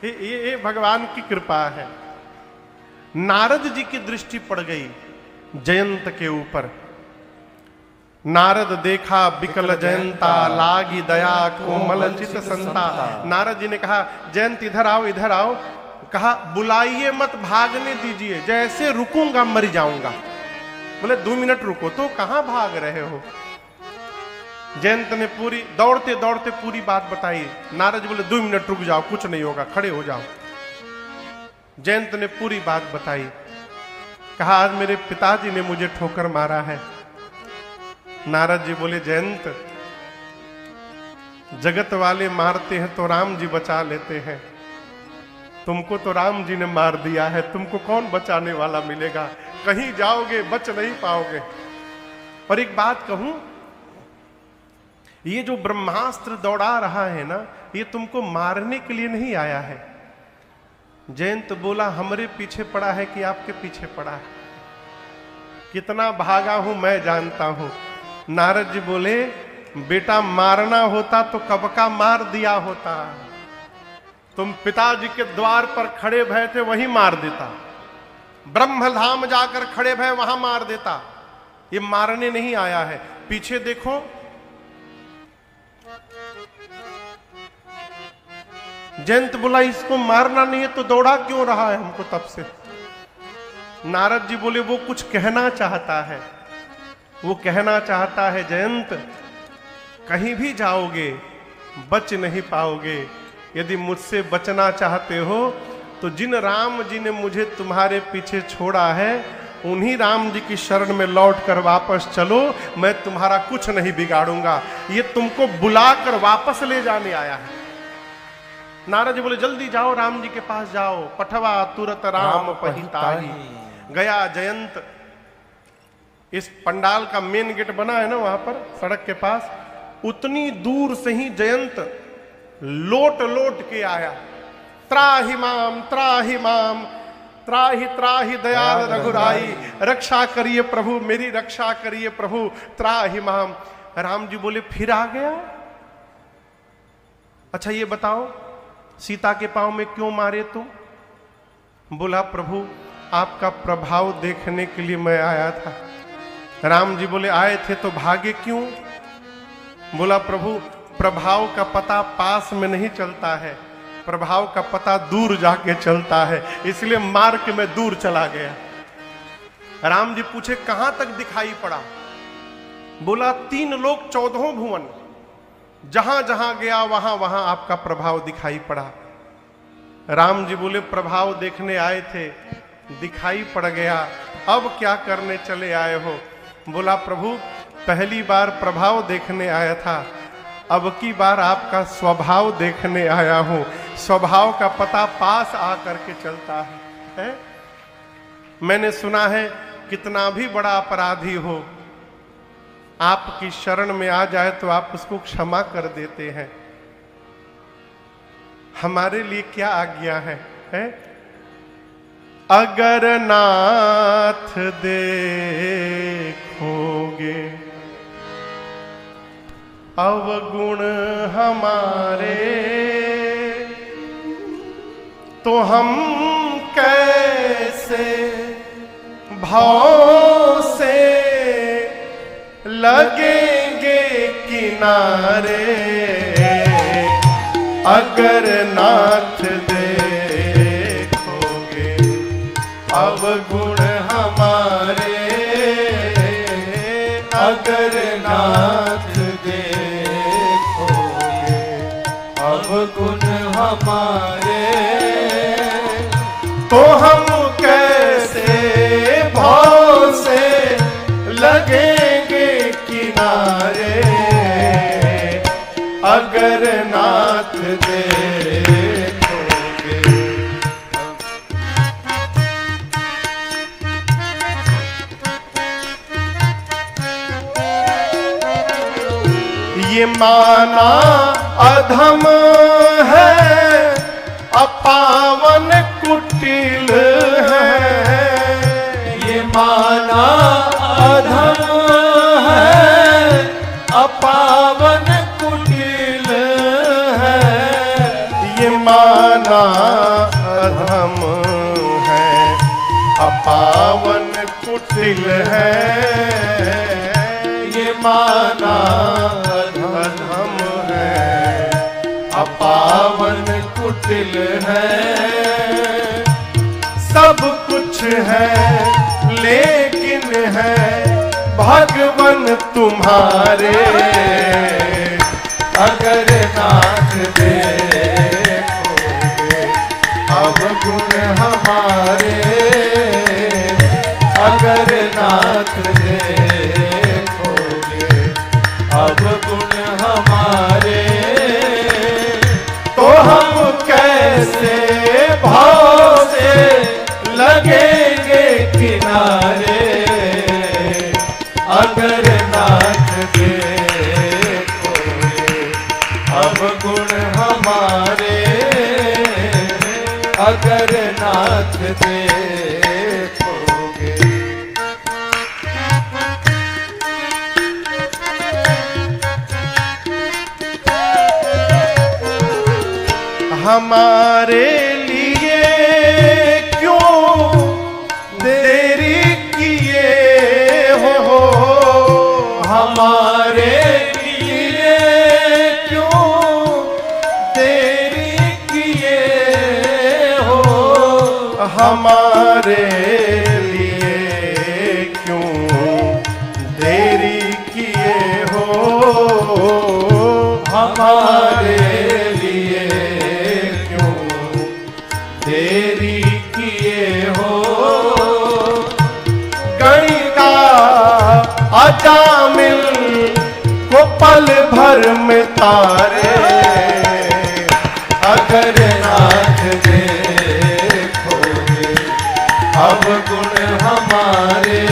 ये भगवान की कृपा है। नारद जी की दृष्टि पड़ गई जयंत के ऊपर। नारद देखा बिकल जयंता, लागी दया कोमल चित संता। नारद जी ने कहा जयंत इधर आओ, इधर आओ। कहा बुलाइए मत, भागने दीजिए, जैसे रुकूंगा मर जाऊंगा। बोले 2 मिनट रुको। तो कहां भाग रहे हो? जयंत ने पूरी दौड़ते दौड़ते पूरी बात बताई। नारद जी बोले 2 मिनट रुक जाओ, कुछ नहीं होगा, खड़े हो जाओ। जयंत ने पूरी बात बताई। कहा आज मेरे पिताजी ने मुझे ठोकर मारा है। नारद जी बोले जयंत, जगत वाले मारते हैं तो राम जी बचा लेते हैं, तुमको तो राम जी ने मार दिया है, तुमको कौन बचाने वाला मिलेगा? कहीं जाओगे बच नहीं पाओगे। और एक बात कहूं, ये जो ब्रह्मास्त्र दौड़ा रहा है ना, ये तुमको मारने के लिए नहीं आया है। जयंत बोला हमरे पीछे पड़ा है कि आपके पीछे पड़ा है? कितना भागा हूं मैं जानता हूं। नारद जी बोले बेटा मारना होता तो कब का मार दिया होता। तुम पिताजी के द्वार पर खड़े भय थे, वहीं मार देता। ब्रह्मधाम जाकर खड़े भय, वहां मार देता। ये मारने नहीं आया है। पीछे देखो, जयंत बोला इसको मारना नहीं है तो दौड़ा क्यों रहा है हमको तब से? नारद जी बोले वो कुछ कहना चाहता है। वो कहना चाहता है जयंत, कहीं भी जाओगे बच नहीं पाओगे। यदि मुझसे बचना चाहते हो तो जिन राम जी ने मुझे तुम्हारे पीछे छोड़ा है, उन्हीं राम जी की शरण में लौट कर वापस चलो, मैं तुम्हारा कुछ नहीं बिगाड़ूंगा। ये तुमको बुलाकर वापस ले जाने आया है। नारद जी बोले जल्दी जाओ, राम जी के पास जाओ। पठवा तुरत राम पहिताही। गया जयंत। इस पंडाल का मेन गेट बना है ना वहां पर सड़क के पास, उतनी दूर से ही जयंत लोट लोट के आया। त्राहि माम त्राहि त्राहि दयाल रघुराई। रक्षा करिए प्रभु, मेरी रक्षा करिए प्रभु, त्राहि माम। राम जी बोले फिर आ गया? अच्छा ये बताओ सीता के पांव में क्यों मारे तुम? बोला प्रभु आपका प्रभाव देखने के लिए मैं आया था। राम जी बोले आए थे तो भागे क्यों? बोला प्रभु प्रभाव का पता पास में नहीं चलता है, प्रभाव का पता दूर जाके चलता है, इसलिए मार के मैं दूर चला गया। राम जी पूछे कहां तक दिखाई पड़ा? बोला 3 लोक 14 भुवन, जहां जहां गया वहां वहां आपका प्रभाव दिखाई पड़ा। राम जी बोले प्रभाव देखने आए थे, दिखाई पड़ गया, अब क्या करने चले आए हो? बोला प्रभु पहली बार प्रभाव देखने आया था, अब की बार आपका स्वभाव देखने आया हूं। स्वभाव का पता पास आकर के चलता है? मैंने सुना है कितना भी बड़ा अपराधी हो, आपकी शरण में आ जाए तो आप उसको क्षमा कर देते हैं। हमारे लिए क्या आज्ञा है? अगर नाथ देखोगे अवगुण हमारे, तो हम कैसे भाव से लगेंगे किनारे। अगर नाथ देखोगे अवगुण हमारे, अगर नाथ देखोगे अवगुण हमारे, तो हम कैसे भाव से लगेंगे किनारे। अगर नाथ देखोगे। ये माना अधम है, अपावन कुटिल है। ये माना अधम है, अपावन कुटिल है। ये मान माना अधम है, अपावन कुटिल है, ये माना अधम है, अपावन कुटिल है। सब कुछ है लेकिन है भगवन तुम्हारे, अगर नाथ देखोगे अब गुण हमारे, अगर नाथ देखोगे अब गुण हमारे, तो हम कैसे भाव से लगेंगे किनारे, अगर नाथ देखोगे अब गुण हमारे, अगर नाथ देखोगे। हमारे लिए क्यों देरी किए हो, हमारे लिए क्यों देरी किए हो, हमारे लिए क्यों देरी किए हो, हमारे लिए क्यों देरी किए हो। गणिका अजामिल को पल भर में तारे, अगर नाथ देखोगे अब गुण हमारे,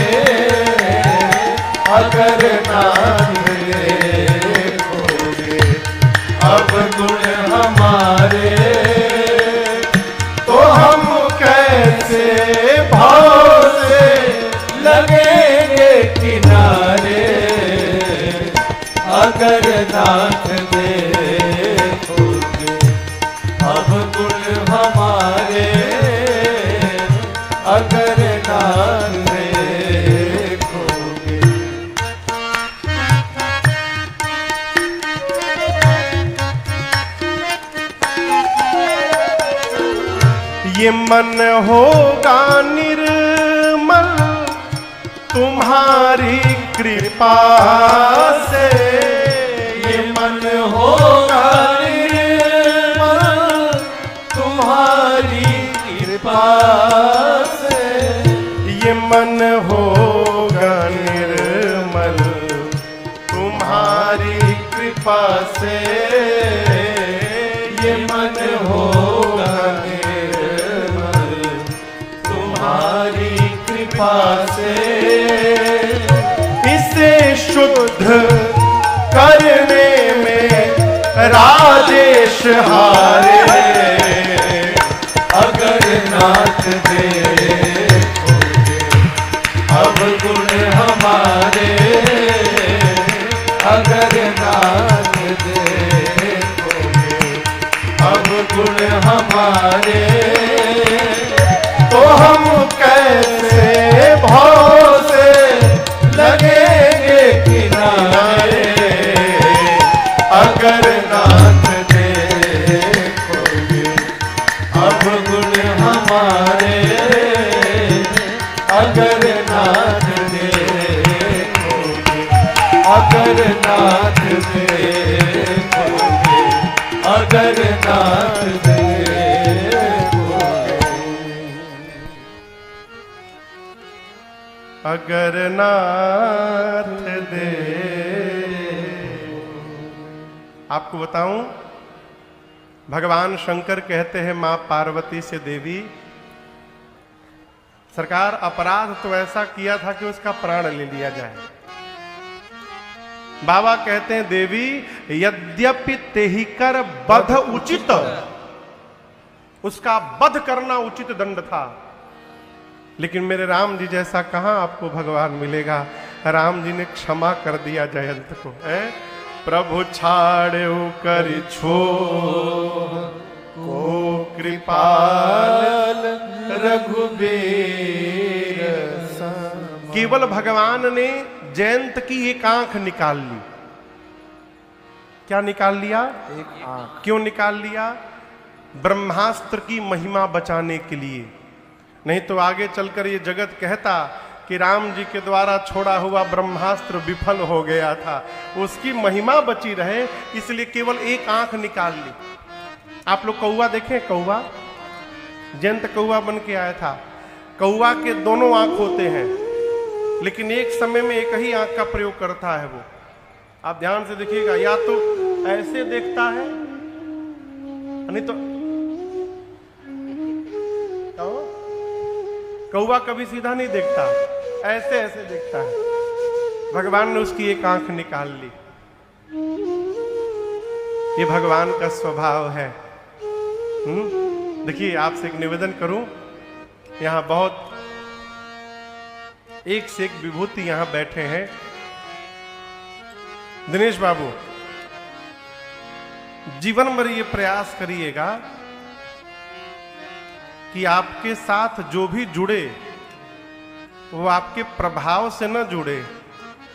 अगर नाथ देखोगे अब गुण हमारे, तो हम कैसे भाव से लगेंगे किनारे, अगर नाथ देखोगे अब गुण हमारे, अगर नाथ देखोगे। ये मन होगा निर्मल तुम्हारी कृपा से, ये मन होगा निर्मल तुम्हारी कृपा से, ये मन होगा निर्मल तुम्हारी कृपा से, ये मन होगा निर्मल तुम्हारी कृपा से, इसे शुद्ध करने में राजेश हारे, अगर नाथ देखोगे अब गुण हमारे, अगर नाथ देखोगे अब गुण हमारे, तो हम कैसे भाव से लगेंगे किनारे, अगर नाथ देखोगे अब गुण हमारे, अगर नाथ देखोगे, अगर नाथ देखोगे, अगर नाथ देखोगे। अगर नाथ दे। आपको बताऊं, भगवान शंकर कहते हैं मां पार्वती से, देवी सरकार अपराध तो ऐसा किया था कि उसका प्राण ले लिया जाए। बाबा कहते हैं देवी यद्यपि तेहि कर बध उचित, उसका वध करना उचित दंड था, लेकिन मेरे राम जी जैसा कहां आपको भगवान मिलेगा। राम जी ने क्षमा कर दिया जयंत को। प्रभु छाड़े कर छो को कृपाल रघुबीर सम। केवल भगवान ने जयंत की एक आंख निकाल ली। क्या निकाल लिया? एक आंख। क्यों निकाल लिया? ब्रह्मास्त्र की महिमा बचाने के लिए। नहीं तो आगे चलकर ये जगत कहता कि राम जी के द्वारा छोड़ा हुआ ब्रह्मास्त्र विफल हो गया था, उसकी महिमा बची रहे इसलिए केवल एक आंख निकाल ली। आप लोग कौवा देखें? कौवा, जयंत कौवा बन के आया था। कौवा के दोनों आंख होते हैं, लेकिन एक समय में एक ही आंख का प्रयोग करता है वो। आप ध्यान से देखिएगा, या तो ऐसे देखता है, नहीं तो कौवा कभी सीधा नहीं देखता, ऐसे ऐसे देखता है। भगवान ने उसकी एक आंख निकाल ली। ये भगवान का स्वभाव है। देखिए, आपसे एक निवेदन करूं, यहां बहुत एक से एक विभूति यहां बैठे हैं। दिनेश बाबू, जीवन भर ये प्रयास करिएगा कि आपके साथ जो भी जुड़े वो आपके प्रभाव से न जुड़े,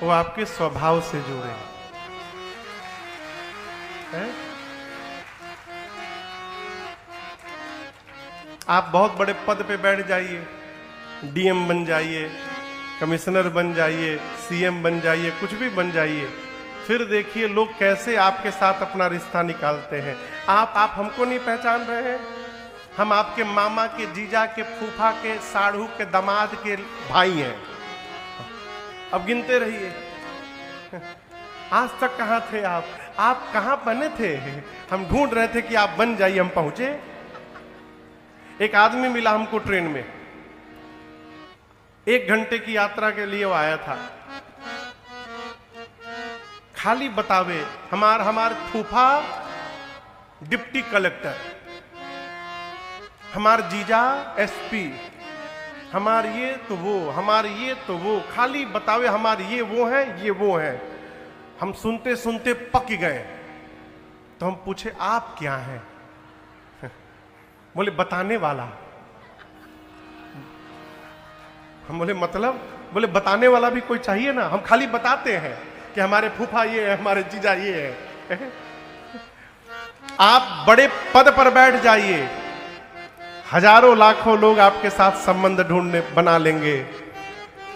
वो आपके स्वभाव से जुड़े। है? आप बहुत बड़े पद पे बैठ जाइए, डीएम बन जाइए, कमिश्नर बन जाइए, सीएम बन जाइए, कुछ भी बन जाइए, फिर देखिए लोग कैसे आपके साथ अपना रिश्ता निकालते हैं। आप हमको नहीं पहचान रहे हैं? हम आपके मामा के, जीजा के, फूफा के, साढ़ू के, दामाद के भाई हैं। अब गिनते रहिए, आज तक कहां थे आप कहां बने थे? हम ढूंढ रहे थे कि आप बन जाइए, हम पहुंचे। एक आदमी मिला हमको ट्रेन में, 1 घंटे की यात्रा के लिए वो आया था। खाली बतावे, हमार फूफा डिप्टी कलेक्टर, हमार जीजा एसपी, हमार ये तो वो, हमार ये तो वो, खाली बतावे हमार ये वो है, ये वो है। हम सुनते सुनते पक गए। तो हम पूछे आप क्या हैं? बोले बताने वाला। हम बोले मतलब? बोले बताने वाला भी कोई चाहिए ना, हम खाली बताते हैं कि हमारे फूफा ये है, हमारे जीजा ये है। आप बड़े पद पर बैठ जाइए, हजारों लाखों लोग आपके साथ संबंध ढूंढने बना लेंगे,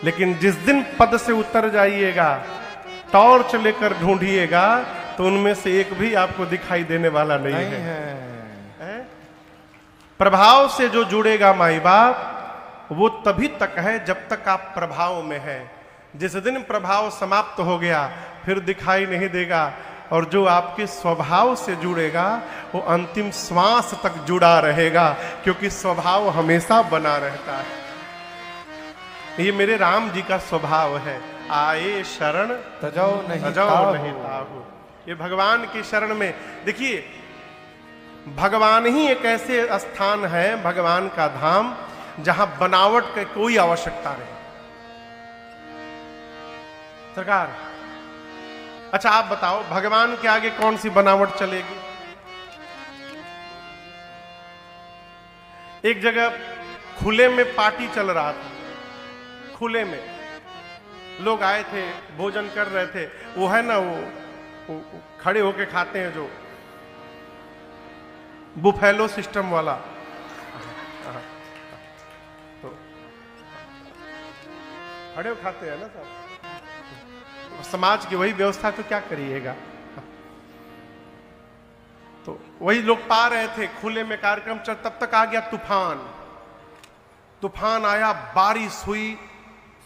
लेकिन जिस दिन पद से उतर जाइएगा, टॉर्च लेकर ढूंढिएगा, तो उनमें से एक भी आपको दिखाई देने वाला नहीं है। प्रभाव से जो जुड़ेगा माई बाप, वो तभी तक है जब तक आप प्रभाव में है। जिस दिन प्रभाव समाप्त हो गया, फिर दिखाई नहीं देगा। और जो आपके स्वभाव से जुड़ेगा, वो अंतिम श्वास तक जुड़ा रहेगा, क्योंकि स्वभाव हमेशा बना रहता है। ये मेरे राम जी का स्वभाव है, आए शरण तजौ नहीं ताहू। ये भगवान की शरण में देखिए, भगवान ही एक ऐसे स्थान है, भगवान का धाम, जहां बनावट की कोई आवश्यकता नहीं। सरकार, अच्छा आप बताओ, भगवान के आगे कौन सी बनावट चलेगी? एक जगह खुले में पार्टी चल रहा था, खुले में लोग आए थे, भोजन कर रहे थे। वो है ना, वो खड़े होके खाते हैं, जो बुफेलो सिस्टम वाला, तो खड़े हो खाते हैं ना सब। समाज की वही व्यवस्था, तो क्या करिएगा। तो वही लोग पा रहे थे, खुले में कार्यक्रम चल, तब तक आ गया तूफान। तूफान आया, बारिश हुई,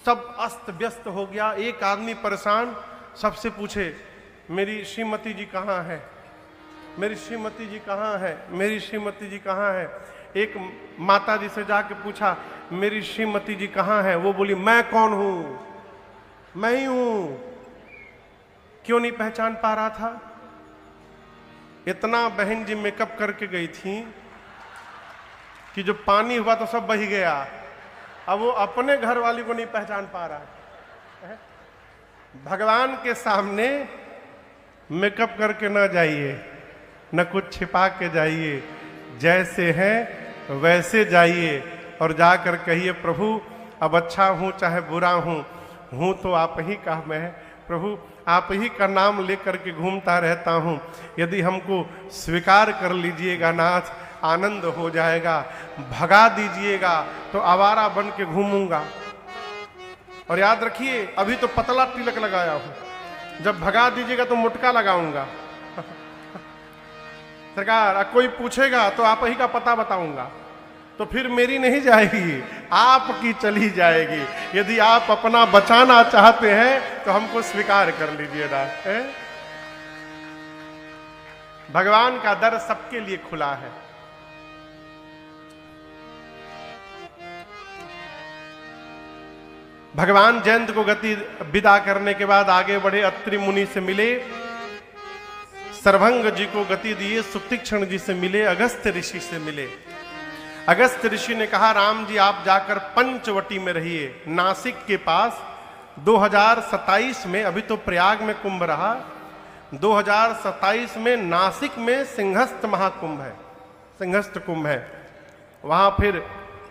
सब अस्त व्यस्त हो गया। एक आदमी परेशान, सबसे पूछे मेरी श्रीमती जी कहाँ है, मेरी श्रीमती जी कहाँ है, मेरी श्रीमती जी कहाँ है। एक माता जी से जाके पूछा मेरी श्रीमती जी कहाँ है, वो बोली मैं कौन हूं, मैं ही हूं। क्यों नहीं पहचान पा रहा था? इतना बहन जी मेकअप करके गई थी कि जो पानी हुआ तो सब बह गया। अब वो अपने घर वाली को नहीं पहचान पा रहा है। भगवान के सामने मेकअप करके न जाइए, न कुछ छिपा के जाइए। जैसे हैं वैसे जाइए और जाकर कहिए प्रभु अब अच्छा हूँ चाहे बुरा हूँ तो आप ही का मैं, प्रभु आप ही का नाम लेकर के घूमता रहता हूँ। यदि हमको स्वीकार कर लीजिएगा नाथ, आनंद हो जाएगा। भगा दीजिएगा तो आवारा बन के घूमूंगा। और याद रखिए अभी तो पतला तिलक लगाया हूं, जब भगा दीजिएगा तो मोटका लगाऊंगा। सरकार कोई पूछेगा तो आप ही का पता बताऊंगा, तो फिर मेरी नहीं जाएगी, आपकी चली जाएगी। यदि आप अपना बचाना चाहते हैं तो हमको स्वीकार कर लीजिए ना। भगवान का दर सबके लिए खुला है। भगवान जयंत को गति विदा करने के बाद आगे बढ़े, अत्रि मुनि से मिले, सर्वभंग जी को गति दिए, सुतीक्षण जी से मिले, अगस्त्य ऋषि से मिले। अगस्त्य ऋषि ने कहा राम जी आप जाकर पंचवटी में रहिए, नासिक के पास। 2027 में, अभी तो प्रयाग में कुंभ रहा, 2027 में नासिक में सिंहस्थ महाकुंभ है, सिंहस्थ कुंभ है। वहां फिर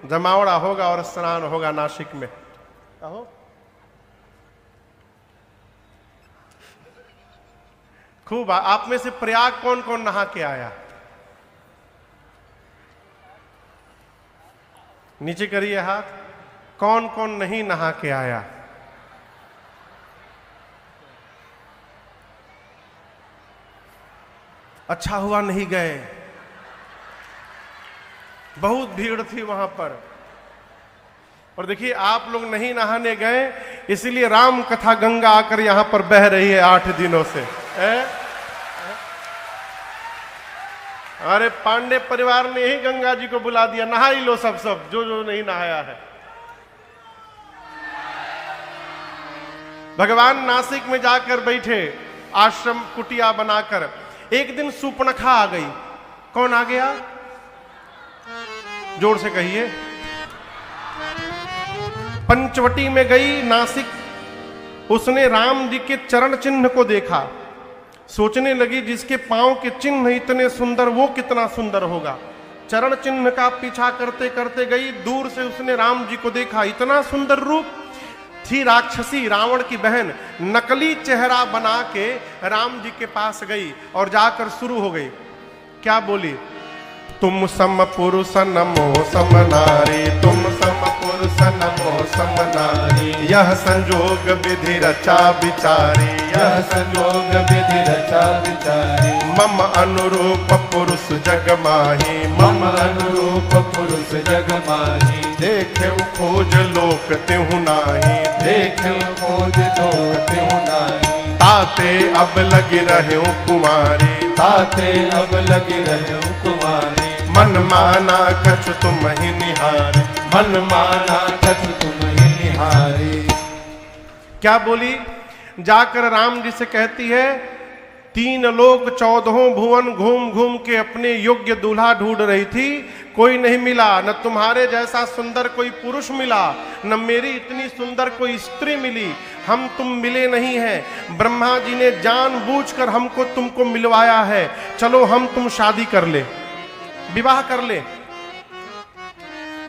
जमावड़ा होगा और स्नान होगा नासिक में। कहो खूब। आप में से प्रयाग कौन कौन नहा के आया? नीचे करिए हाथ। कौन कौन नहीं नहा के आया? अच्छा हुआ नहीं गए, बहुत भीड़ थी वहां पर। और देखिए आप लोग नहीं नहाने गए, इसलिए राम कथा गंगा आकर यहां पर बह रही है 8 दिनों से। अरे पांडे परिवार ने ही गंगा जी को बुला दिया, नहा ही लो सब जो जो नहीं नहाया है। भगवान नासिक में जाकर बैठे, आश्रम कुटिया बनाकर। एक दिन सूर्पणखा आ गई। कौन आ गया? जोर से कहिए। पंचवटी में गई नासिक, उसने राम जी के चरण चिन्ह को देखा, सोचने लगी जिसके पांव के चिन्ह इतने सुंदर वो कितना सुंदर होगा। चरण चिन्ह का पीछा करते करते गई, दूर से उसने राम जी को देखा, इतना सुंदर रूप। थी राक्षसी रावण की बहन, नकली चेहरा बना के राम जी के पास गई और जाकर शुरू हो गई। क्या बोली? तुम सम पुरुष नमो सम नारी, तुम सम पुरुष नमो सम नारी, यह संजोग विधि रचा विचारी, यह संजोग विधि रचा विचारी। मम अनुरूप पुरुष जग माही, मम अनुरूप पुरुष जग माही। देखे खोज लोक तिहु नाही, देखे खोज लोक तिहु नाही। ताते अब लगी रहे कुमारी, ताते अब लगी रहे कुमारी। मन माना कछु तुम ही निहारी, मन माना कछु तुम ही निहारी। क्या बोली? जाकर राम जी से कहती है 3 लोक 14 भुवन घूम घूम के अपने योग्य दूल्हा ढूंढ रही थी, कोई नहीं मिला। न तुम्हारे जैसा सुंदर कोई पुरुष मिला, न मेरी इतनी सुंदर कोई स्त्री मिली। हम तुम मिले नहीं हैं, ब्रह्मा जी ने जानबूझकर हमको तुमको मिलवाया है। चलो हम तुम शादी कर ले, विवाह कर ले।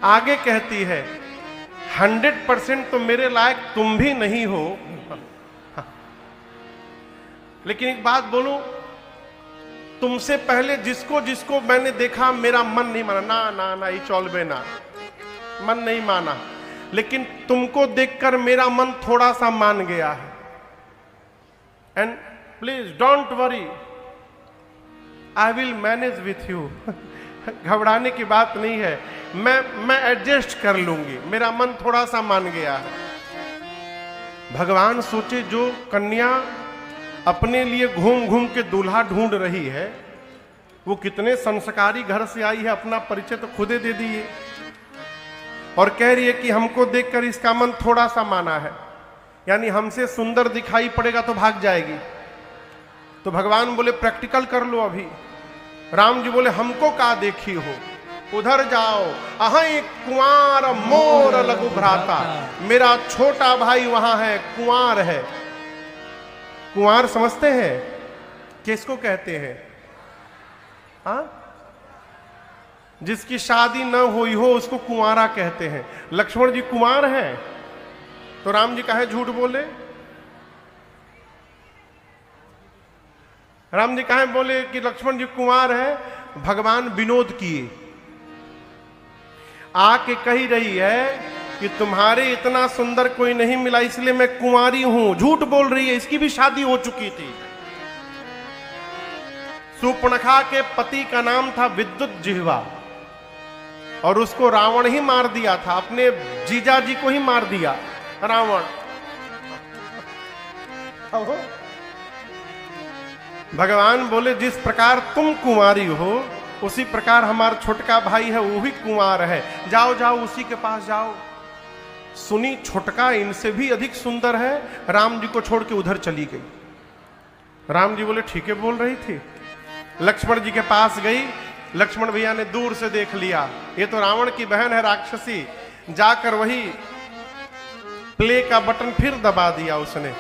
आगे कहती है 100% तो मेरे लायक तुम भी नहीं हो, लेकिन एक बात बोलूं, तुमसे पहले जिसको जिसको मैंने देखा मेरा मन नहीं माना। ना ना ना, ये चौलबे ना, मन नहीं माना। लेकिन तुमको देखकर मेरा मन थोड़ा सा मान गया है। And please don't worry, I will manage with you. घबराने की बात नहीं है, मैं एडजस्ट कर लूंगी, मेरा मन थोड़ा सा मान गया है। भगवान सोचे जो कन्या अपने लिए घूम घूम के दूल्हा ढूंढ रही है, वो कितने संस्कारी घर से आई है, अपना परिचय तो खुदे दे दिए। और कह रही है कि हमको देखकर इसका मन थोड़ा सा माना है, यानी हमसे सुंदर दिखाई पड़ेगा तो भाग जाएगी। तो भगवान बोले प्रैक्टिकल कर लो अभी। राम जी बोले हमको का देखी हो, उधर जाओ, अहं कुंवार मोर लघु भ्राता, मेरा छोटा भाई वहां है, कुंवार है। कुंवार समझते हैं किसको कहते हैं? हाँ, जिसकी शादी न हुई हो उसको कुंवारा कहते हैं। लक्ष्मण जी कुंवार हैं, तो राम जी काहे झूठ बोले? राम जी काहे बोले कि लक्ष्मण जी कुंवार है? भगवान विनोद किए, आके कही रही है कि तुम्हारे इतना सुंदर कोई नहीं मिला इसलिए मैं कुंवारी हूं। झूठ बोल रही है, इसकी भी शादी हो चुकी थी। सूर्पणखा के पति का नाम था विद्युत जिह्वा, और उसको रावण ही मार दिया था, अपने जीजा जी को ही मार दिया रावण। भगवान बोले जिस प्रकार तुम कुंवारी हो उसी प्रकार हमारा छोटका भाई है, वो भी कुंवार है, जाओ जाओ उसी के पास जाओ। सुनी छोटका इनसे भी अधिक सुंदर है, राम जी को छोड़ के उधर चली गई। राम जी बोले ठीक है बोल रही थी। लक्ष्मण जी के पास गई, लक्ष्मण भैया ने दूर से देख लिया ये तो रावण की बहन है राक्षसी। जाकर वही प्ले का बटन फिर दबा दिया उसने।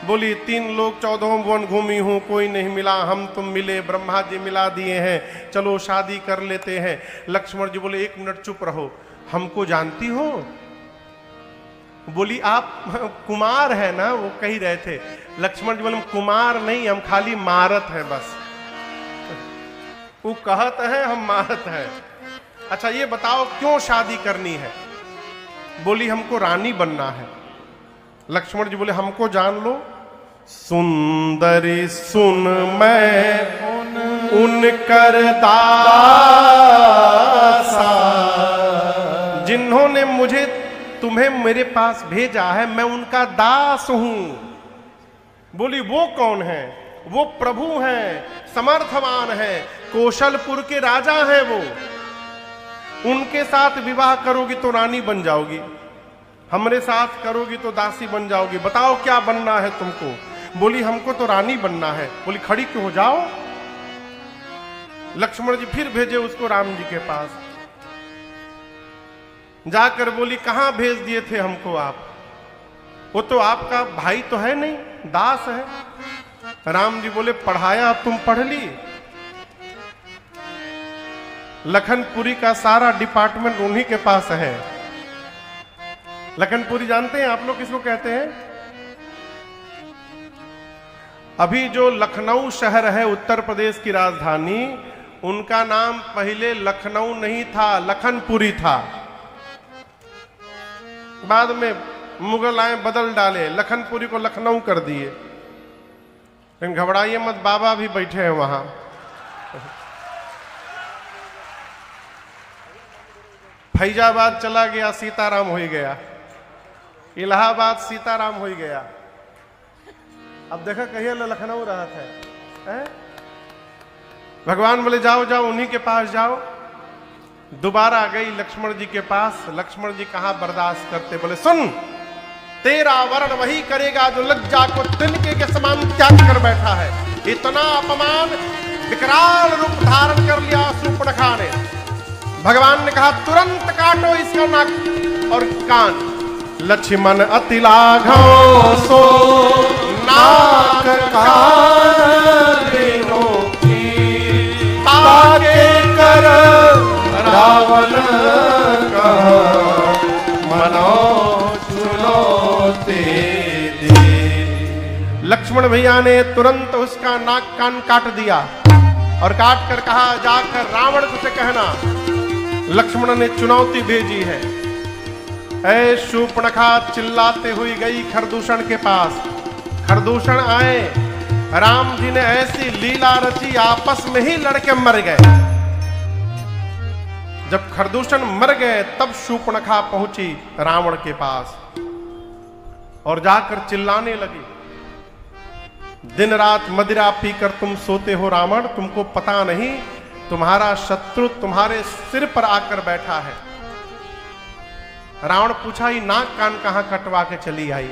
बोली 3 लोग 14 वन घूमी हूं, कोई नहीं मिला, हम तुम मिले, ब्रह्मा जी मिला दिए हैं, चलो शादी कर लेते हैं। लक्ष्मण जी बोले 1 मिनट चुप रहो, हमको जानती हो? बोली आप कुमार है ना, वो कह रहे थे। लक्ष्मण जी बोले कुमार नहीं, हम खाली मारत है बस। वो कहत है हम मारत है। अच्छा ये बताओ क्यों शादी करनी है? बोली हमको रानी बनना है। लक्ष्मण जी बोले हमको जान लो। सुंदरी सुन मैं उनकर दासा, जिन्होंने मुझे तुम्हें मेरे पास भेजा है मैं उनका दास हूं। बोली वो कौन है? वो प्रभु हैं, समर्थवान हैं, कौशलपुर के राजा हैं वो। उनके साथ विवाह करोगी तो रानी बन जाओगी, हमरे साथ करोगी तो दासी बन जाओगी। बताओ क्या बनना है तुमको? बोली हमको तो रानी बनना है। बोली खड़ी क्यों हो जाओ। लक्ष्मण जी फिर भेजे उसको राम जी के पास। जाकर बोली कहां भेज दिए थे हमको आप? वो तो आपका भाई तो है नहीं, दास है। राम जी बोले पढ़ाया तुम पढ़ ली? लखनपुरी का सारा डिपार्टमेंट उन्हीं के पास है। लखनपुरी जानते हैं आप लोग किसको कहते हैं? अभी जो लखनऊ शहर है उत्तर प्रदेश की राजधानी, उनका नाम पहले लखनऊ नहीं था, लखनपुरी था। बाद में मुगल आए बदल डाले, लखनपुरी को लखनऊ कर दिए। लेकिन घबराइए मत, बाबा भी बैठे हैं वहां। फैजाबाद चला गया सीताराम हो गया, इलाहाबाद सीताराम हो गया। अब देखा कहिए लखनऊ रहा था। भगवान बोले जाओ जाओ उन्हीं के पास जाओ। दोबारा गई लक्ष्मण जी के पास। लक्ष्मण जी कहां बर्दाश्त करते, बोले सुन तेरा वर्ण वही करेगा जो लज्जा को तिनके के समान त्याग कर बैठा है। इतना अपमान, विकराल रूप धारण कर लिया सूर्पणखा ने। भगवान ने कहा तुरंत काटो इसका नाक और कान। लक्ष्मण अति लाघव सो नाक कान लेनो की, ताके कर रावण कहा मनो चुनौती दे। लक्ष्मण भैया ने तुरंत उसका नाक कान काट दिया और काट कर कहा जाकर रावण से कहना। लक्ष्मण ने चुनौती भेजी है। ऐ शूर्पणखा चिल्लाते हुई गई खरदूषण के पास। खरदूषण आए, राम जी ने ऐसी लीला रची आपस में ही लड़के मर गए। जब खरदूषण मर गए तब शूर्पणखा पहुंची रावण के पास और जाकर चिल्लाने लगी, दिन रात मदिरा पीकर तुम सोते हो रावण, तुमको पता नहीं तुम्हारा शत्रु तुम्हारे सिर पर आकर बैठा है। रावण पूछा ही नाक कान कहां कटवा के चली आई?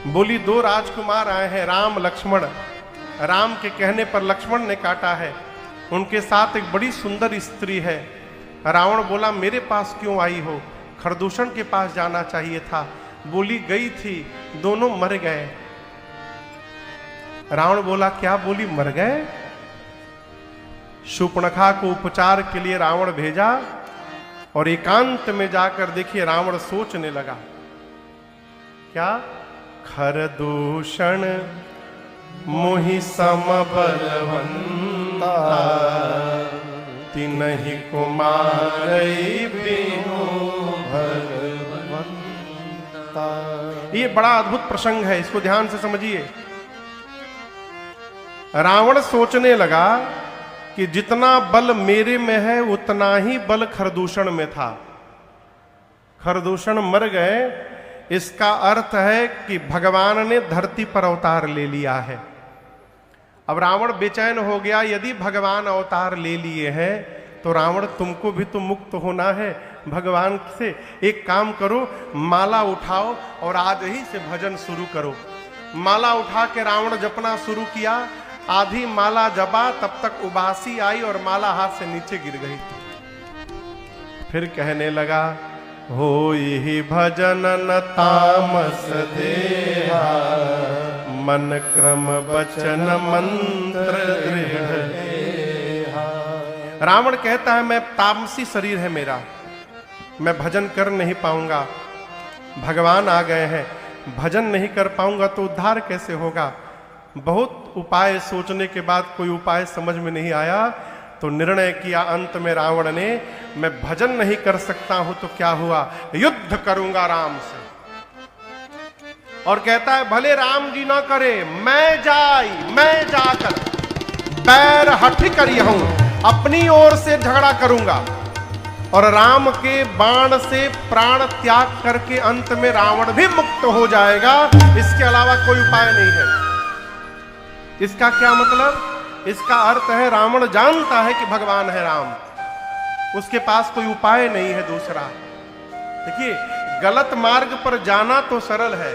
बोली 2 राजकुमार आए हैं, राम लक्ष्मण। राम के कहने पर लक्ष्मण ने काटा है, उनके साथ एक बड़ी सुंदर स्त्री है। रावण बोला मेरे पास क्यों आई हो? खरदूषण के पास जाना चाहिए था। बोली गई थी, दोनों मर गए। रावण बोला क्या? बोली मर गए? शूर्पणखा को उपचार के लिए रावण भेजा और एकांत में जाकर देखिए रावण सोचने लगा, क्या? खरदूषण मोहि सम बलवंता, तिनहि कुमारई बिनु भगवंता। ये बड़ा अद्भुत प्रसंग है, इसको ध्यान से समझिए। रावण सोचने लगा कि जितना बल मेरे में है उतना ही बल खरदूषण में था। खरदूषण मर गए, इसका अर्थ है कि भगवान ने धरती पर अवतार ले लिया है। अब रावण बेचैन हो गया, यदि भगवान अवतार ले लिए हैं तो रावण तुमको भी तो मुक्त होना है भगवान से। एक काम करो, माला उठाओ और आज ही से भजन शुरू करो। माला उठा के रावण जपना शुरू किया। आधी माला जपा, तब तक उबासी आई और माला हाथ से नीचे गिर गई। फिर कहने लगा, होई भजन न तामस देहा, मन क्रम वचन मंत्र दृढ़। रावण कहता है मैं तामसी शरीर है मेरा, मैं भजन कर नहीं पाऊंगा। भगवान आ गए हैं, भजन नहीं कर पाऊंगा तो उद्धार कैसे होगा। बहुत उपाय सोचने के बाद कोई उपाय समझ में नहीं आया तो निर्णय किया अंत में रावण ने, मैं भजन नहीं कर सकता हूं तो क्या हुआ, युद्ध करूंगा राम से। और कहता है भले राम जी ना करे, मैं जाकर पैर हठी करी हूं, अपनी ओर से झगड़ा करूंगा और राम के बाण से प्राण त्याग करके अंत में रावण भी मुक्त हो जाएगा। इसके अलावा कोई उपाय नहीं है। इसका क्या मतलब? इसका अर्थ है रावण जानता है कि भगवान है राम, उसके पास कोई उपाय नहीं है दूसरा। देखिए, गलत मार्ग पर जाना तो सरल है,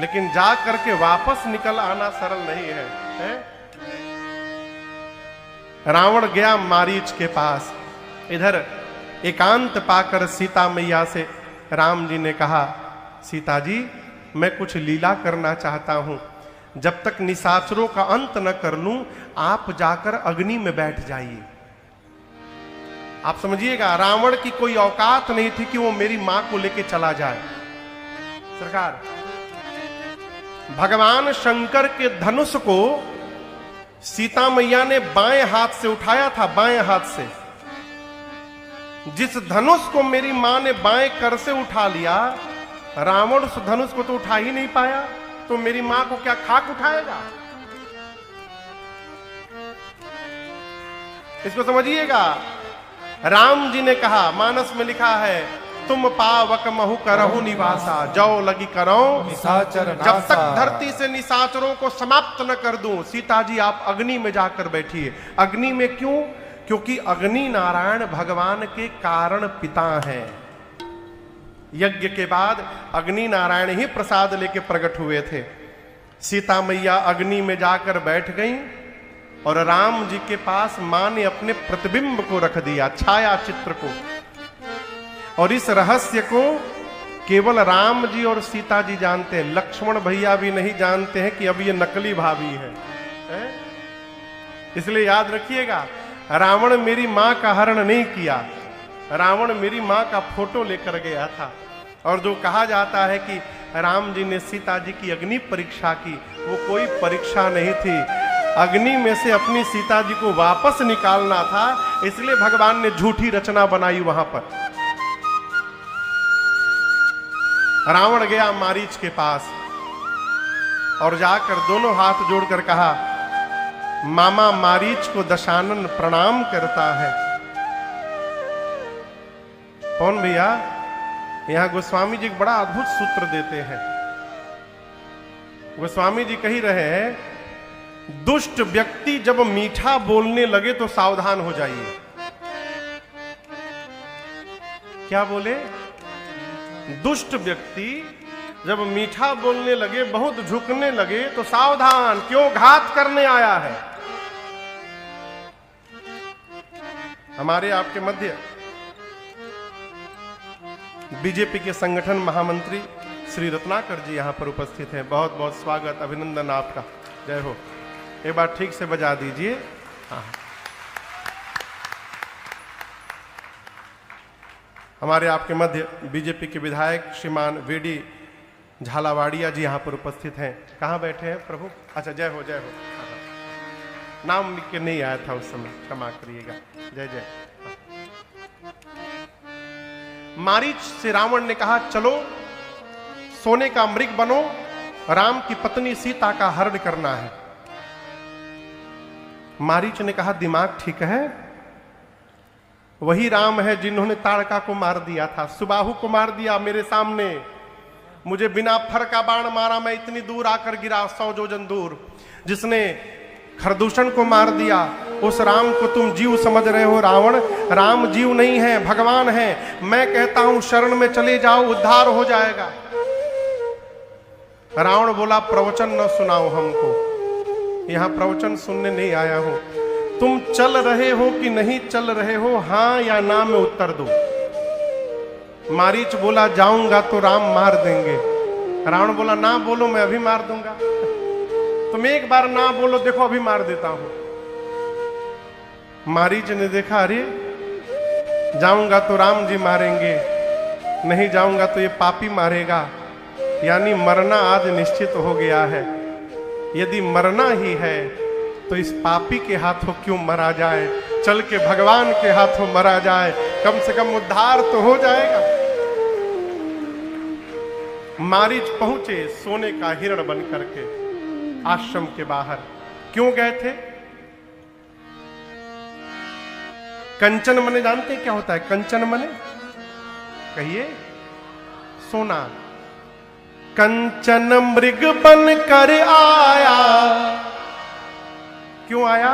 लेकिन जा करके वापस निकल आना सरल नहीं है? रावण गया मारीच के पास। इधर एकांत पाकर सीता मैया से राम जी ने कहा, सीता जी मैं कुछ लीला करना चाहता हूं, जब तक निशाचरों का अंत न कर लूं आप जाकर अग्नि में बैठ जाइए। आप समझिएगा, रावण की कोई औकात नहीं थी कि वो मेरी मां को लेके चला जाए। सरकार, भगवान शंकर के धनुष को सीता मैया ने बाएं हाथ से उठाया था, बाएं हाथ से। जिस धनुष को मेरी मां ने बाएं कर से उठा लिया, रावण उस धनुष को तो उठा ही नहीं पाया, तो मेरी मां को क्या खाक उठाएगा? इसको समझिएगा। राम जी ने कहा, मानस में लिखा है, तुम पावक महु करहु निवासा, जौ लगी करो निशाचर नासा। जब तक धरती से निशाचरों को समाप्त न कर दूं, सीता जी आप अग्नि में जाकर बैठिए। अग्नि में क्यों? क्योंकि अग्नि नारायण भगवान के कारण पिता हैं। यज्ञ के बाद अग्नि नारायण ही प्रसाद लेके प्रकट हुए थे। सीता मैया अग्नि में जाकर बैठ गईं और राम जी के पास मां ने अपने प्रतिबिंब को रख दिया, छाया चित्र को। और इस रहस्य को केवल राम जी और सीता जी जानते हैं, लक्ष्मण भैया भी नहीं जानते हैं कि अब ये नकली भाभी है? इसलिए याद रखिएगा, रावण मेरी मां का हरण नहीं किया, रावण मेरी मां का फोटो लेकर गया था। और जो कहा जाता है कि राम जी ने सीता जी की अग्नि परीक्षा की, वो कोई परीक्षा नहीं थी। अग्नि में से अपनी सीता जी को वापस निकालना था, इसलिए भगवान ने झूठी रचना बनाई वहां पर। रावण गया मारीच के पास और जाकर दोनों हाथ जोड़कर कहा, मामा मारीच को दशानन प्रणाम करता है। कौन भैया? यहां गोस्वामी जी बड़ा अद्भुत सूत्र देते हैं। गोस्वामी जी कही रहे हैं, दुष्ट व्यक्ति जब मीठा बोलने लगे तो सावधान हो जाइए। क्या बोले? दुष्ट व्यक्ति जब मीठा बोलने लगे, बहुत झुकने लगे तो सावधान, क्यों? घात करने आया है। हमारे आपके मध्य बीजेपी के संगठन महामंत्री श्री रत्नाकर जी यहां पर उपस्थित हैं। बहुत बहुत स्वागत, अभिनंदन आपका। जय हो। एक बार ठीक से बजा दीजिए। हाँ, हमारे आपके मध्य बीजेपी के विधायक श्रीमान वीडी झालावाड़िया जी यहाँ पर उपस्थित हैं। कहाँ बैठे हैं प्रभु? अच्छा, जय हो जय हो। नाम लिख के नहीं आया था उस समय, क्षमा करिएगा। जय जय। मारीच से रावण ने कहा चलो सोने का मृग बनो, राम की पत्नी सीता का हरण करना है। मारीच ने कहा दिमाग ठीक है, वही राम है जिन्होंने ताड़का को मार दिया था, सुबाहु को मार दिया मेरे सामने, मुझे बिना फर का बाण मारा, मैं इतनी दूर आकर गिरा 100 योजन दूर। जिसने खरदूषण को मार दिया उस राम को तुम जीव समझ रहे हो रावण, राम जीव नहीं है, भगवान है। मैं कहता हूं शरण में चले जाओ, उद्धार हो जाएगा। रावण बोला प्रवचन न सुनाओ हमको, यहां प्रवचन सुनने नहीं आया हूं, तुम चल रहे हो कि नहीं चल रहे हो, हां या ना में उत्तर दो। मारीच बोला जाऊंगा तो राम मार देंगे। रावण बोला ना बोलो, मैं अभी मार दूंगा। तुम एक बार ना बोलो, देखो अभी मार देता हूं। मारीच ने देखा अरे जाऊंगा तो राम जी मारेंगे, नहीं जाऊंगा तो ये पापी मारेगा, यानी मरना आज निश्चित हो गया है। यदि मरना ही है तो इस पापी के हाथों क्यों मरा जाए, चल के भगवान के हाथों मरा जाए, कम से कम उद्धार तो हो जाएगा। मारीच पहुंचे सोने का हिरण बन करके आश्रम के बाहर। क्यों गए थे? कंचन मने जानते हैं क्या होता है? कंचन मने कहिए, सोना। कंचन मृग बन कर आया, क्यों आया?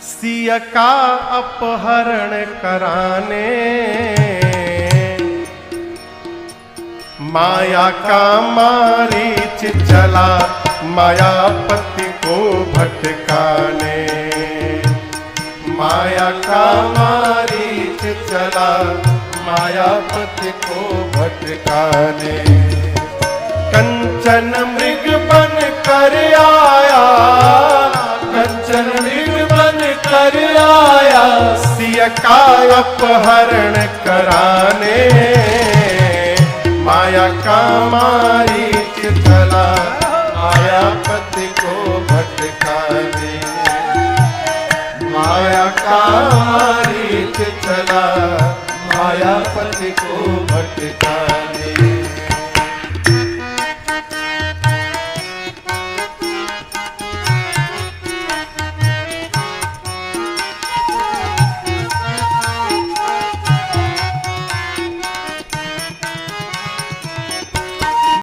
सिया का अपहरण कराने, माया का मारीच चला मायापति को भटकाने, माया का मारीच चला मायापति को भटकाने। कंचन मृग बन कर आया, कंचन मृग बन कर आया, सिया का अपहरण कराने, माया का मारीच चला मायापति को भटकाने, माया का मारीच चला मायापति को भटकाने।